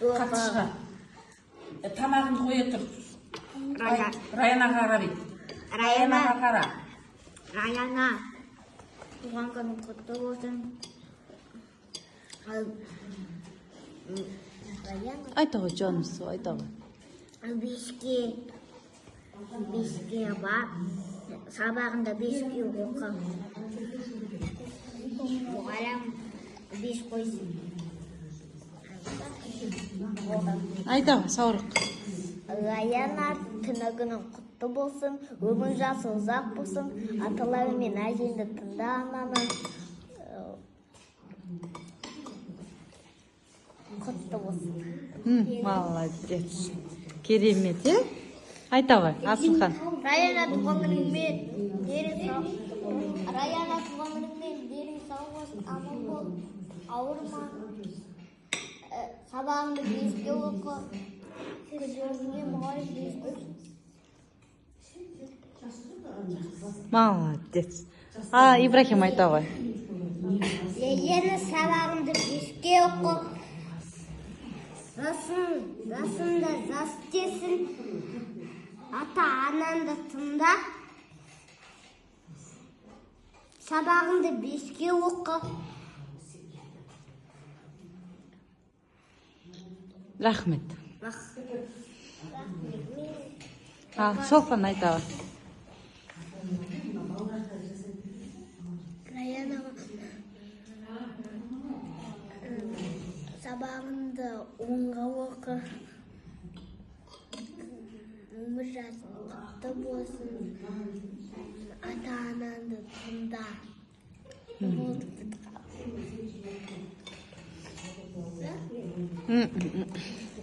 Қатты шығар. Тамағын қоя тұр. Раянаға қара бет. Раянаға қара. Раяна, туған күнің құтты болсын. Айта ғой, жаным су, айта ғой. Беске бар, сабағында беске оқы. Мұғалім бес қойсын. Айта ғой, саурық. Раяна, күнің құтты болсын, өмір жасы ұзақ болсын, аталары мен әжеңді тыңда ананы. Құтты болсын. Молодец. Керемет, е? Айта ғой, Асылхан. Раяна туған күніңмен дерің сау болсын, аман бол, ауырма. Сабағыңды беске оқы. Күзіңе мұғалім бес қойсын. Молодец. Ибрахим айта ғой. Ені сабағыңды беске оқы. Жасында жас десін. Ата-ананды тыңда. Сабағыңды беске оқы. Рахмет. Шолпан айта ғой. Сабағыңды оңға оқы. Өмір жасы құтты болсын. Ата-ананды тыңда. Болды.